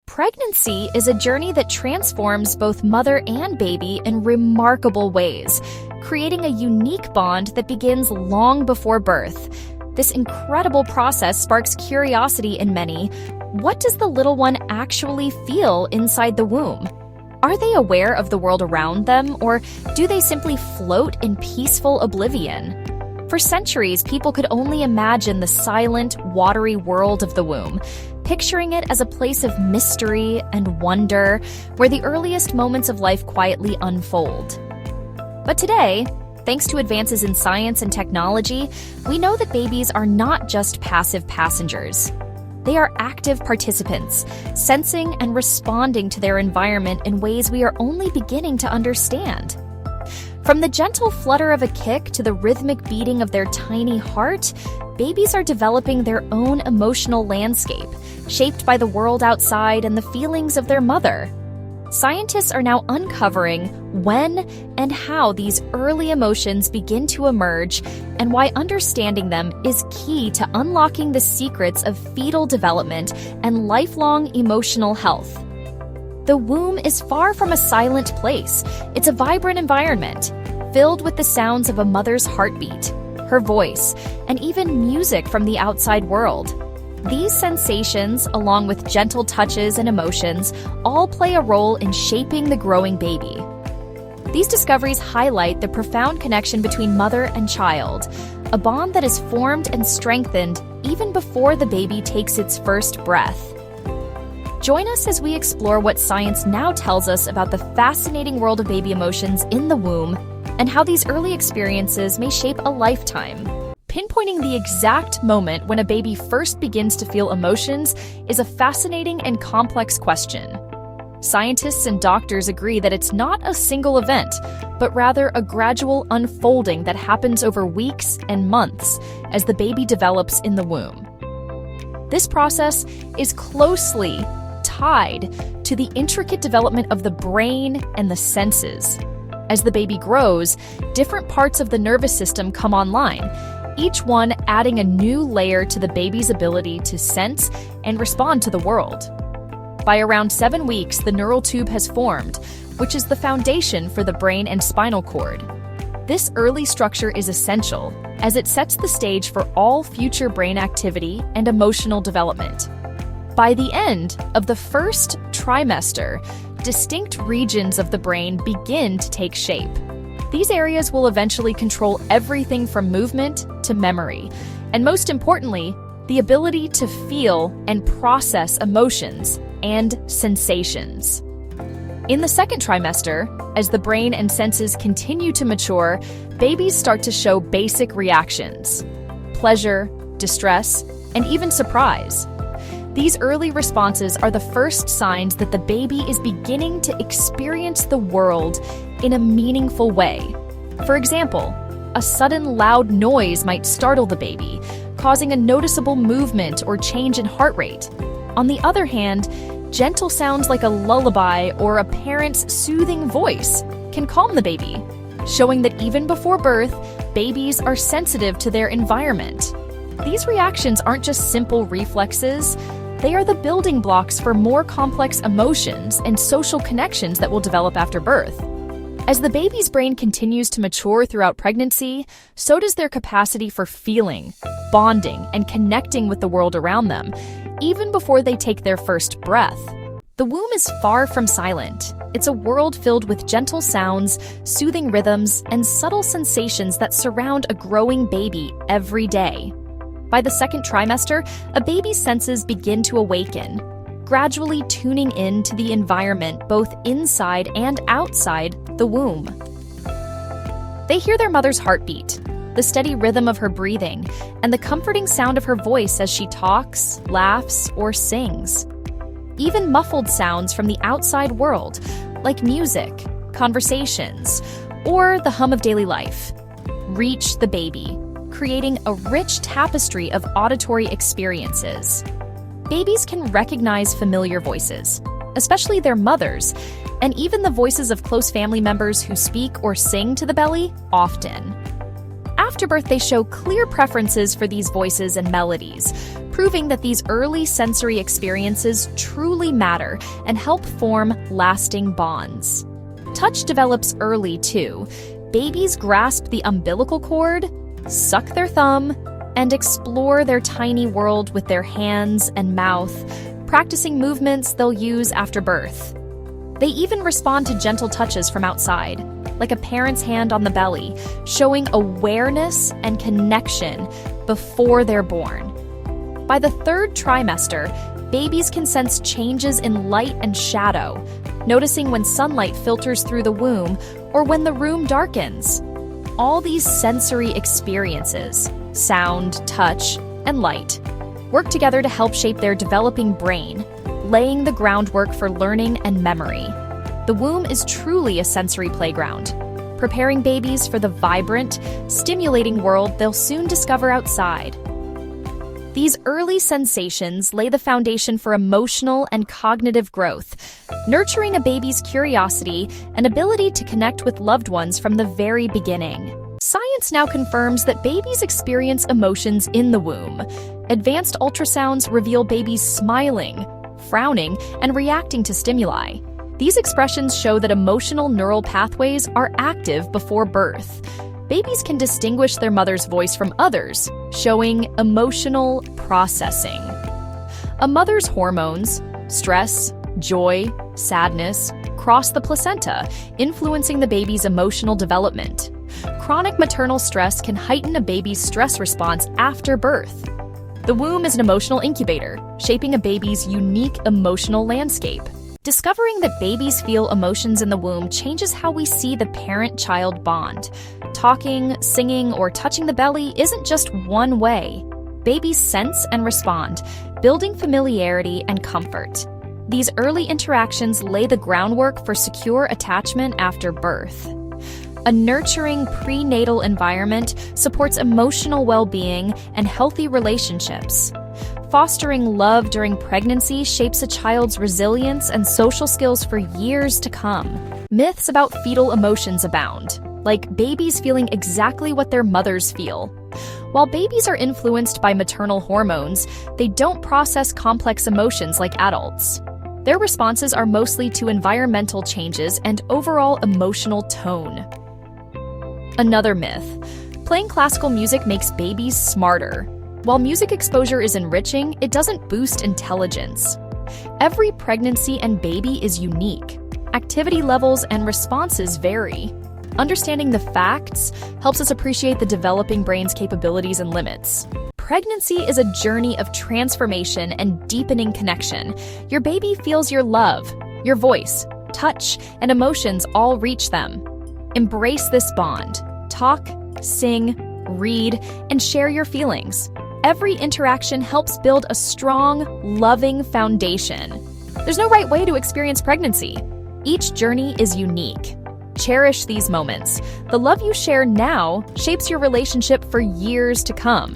Pregnancy is a journey that transforms both mother and baby in remarkable ways, creating a unique bond that begins long before birth. This incredible process sparks curiosity in many. What does the little one actually feel inside the womb? Are they aware of the world around them, or do they simply float in peaceful oblivion? For centuries, people could only imagine the silent, watery world of the womb, picturing it as a place of mystery and wonder, where the earliest moments of life quietly unfold. But today, thanks to advances in science and technology, we know that babies are not just passive passengers. They are active participants, sensing and responding to their environment in ways we are only beginning to understand. From the gentle flutter of a kick to the rhythmic beating of their tiny heart, babies are developing their own emotional landscape, shaped by the world outside and the feelings of their mother. Scientists are now uncovering when and how these early emotions begin to emerge, and why understanding them is key to unlocking the secrets of fetal development and lifelong emotional health. The womb is far from a silent place. It's a vibrant environment, filled with the sounds of a mother's heartbeat, her voice, and even music from the outside world. These sensations, along with gentle touches and emotions, all play a role in shaping the growing baby. These discoveries highlight the profound connection between mother and child, a bond that is formed and strengthened even before the baby takes its first breath. Join us as we explore what science now tells us about the fascinating world of baby emotions in the womb and how these early experiences may shape a lifetime. Pinpointing the exact moment when a baby first begins to feel emotions is a fascinating and complex question. Scientists and doctors agree that it's not a single event, but rather a gradual unfolding that happens over weeks and months as the baby develops in the womb. This process is closely tied to the intricate development of the brain and the senses. As the baby grows, different parts of the nervous system come online, each one adding a new layer to the baby's ability to sense and respond to the world. By around 7 weeks, the neural tube has formed, which is the foundation for the brain and spinal cord. This early structure is essential, as it sets the stage for all future brain activity and emotional development. By the end of the first trimester, distinct regions of the brain begin to take shape. These areas will eventually control everything from movement to memory, and most importantly, the ability to feel and process emotions and sensations. In the second trimester, as the brain and senses continue to mature, babies start to show basic reactions: pleasure, distress, and even surprise. These early responses are the first signs that the baby is beginning to experience the world in a meaningful way. For example, a sudden loud noise might startle the baby, causing a noticeable movement or change in heart rate. On the other hand, gentle sounds like a lullaby or a parent's soothing voice can calm the baby, showing that even before birth, babies are sensitive to their environment. These reactions aren't just simple reflexes. They are the building blocks for more complex emotions and social connections that will develop after birth. As the baby's brain continues to mature throughout pregnancy, so does their capacity for feeling, bonding, and connecting with the world around them, even before they take their first breath. The womb is far from silent. It's a world filled with gentle sounds, soothing rhythms, and subtle sensations that surround a growing baby every day. By the second trimester, a baby's senses begin to awaken, gradually tuning in to the environment both inside and outside the womb. They hear their mother's heartbeat, the steady rhythm of her breathing, and the comforting sound of her voice as she talks, laughs, or sings. Even muffled sounds from the outside world, like music, conversations, or the hum of daily life, reach the baby, creating a rich tapestry of auditory experiences. Babies can recognize familiar voices, especially their mothers, and even the voices of close family members who speak or sing to the belly often. After After birth, they show clear preferences for these voices and melodies, proving that these early sensory experiences truly matter and help form lasting bonds. Touch develops early, too. Babies grasp the umbilical cord, suck their thumb, and explore their tiny world with their hands and mouth, practicing movements they'll use after birth. They even respond to gentle touches from outside, like a parent's hand on the belly, showing awareness and connection before they're born. By the third trimester, babies can sense changes in light and shadow, noticing when sunlight filters through the womb or when the room darkens. All these sensory experiences, sound, touch, and light, work together to help shape their developing brain, laying the groundwork for learning and memory. The womb is truly a sensory playground, preparing babies for the vibrant, stimulating world they'll soon discover outside. These early sensations lay the foundation for emotional and cognitive growth, nurturing a baby's curiosity and ability to connect with loved ones from the very beginning. Science now confirms that babies experience emotions in the womb. Advanced ultrasounds reveal babies smiling, frowning, and reacting to stimuli. These expressions show that emotional neural pathways are active before birth. Babies can distinguish their mother's voice from others, showing emotional processing. A mother's hormones, stress, joy, sadness, cross the placenta, influencing the baby's emotional development. Chronic maternal stress can heighten a baby's stress response after birth. The womb is an emotional incubator, shaping a baby's unique emotional landscape. Discovering that babies feel emotions in the womb changes how we see the parent-child bond. Talking, singing, or touching the belly isn't just one way. Babies sense and respond, building familiarity and comfort. These early interactions lay the groundwork for secure attachment after birth. A nurturing prenatal environment supports emotional well-being and healthy relationships. Fostering love during pregnancy shapes a child's resilience and social skills for years to come. Myths about fetal emotions abound, like babies feeling exactly what their mothers feel. While babies are influenced by maternal hormones, they don't process complex emotions like adults. Their responses are mostly to environmental changes and overall emotional tone. Another myth: playing classical music makes babies smarter. While music exposure is enriching, it doesn't boost intelligence. Every pregnancy and baby is unique. Activity levels and responses vary. Understanding the facts helps us appreciate the developing brain's capabilities and limits. Pregnancy is a journey of transformation and deepening connection. Your baby feels your love, your voice, touch, and emotions all reach them. Embrace this bond. Talk, sing, read, and share your feelings. Every interaction helps build a strong, loving foundation. There's no right way to experience pregnancy. Each journey is unique. Cherish these moments. The love you share now shapes your relationship for years to come.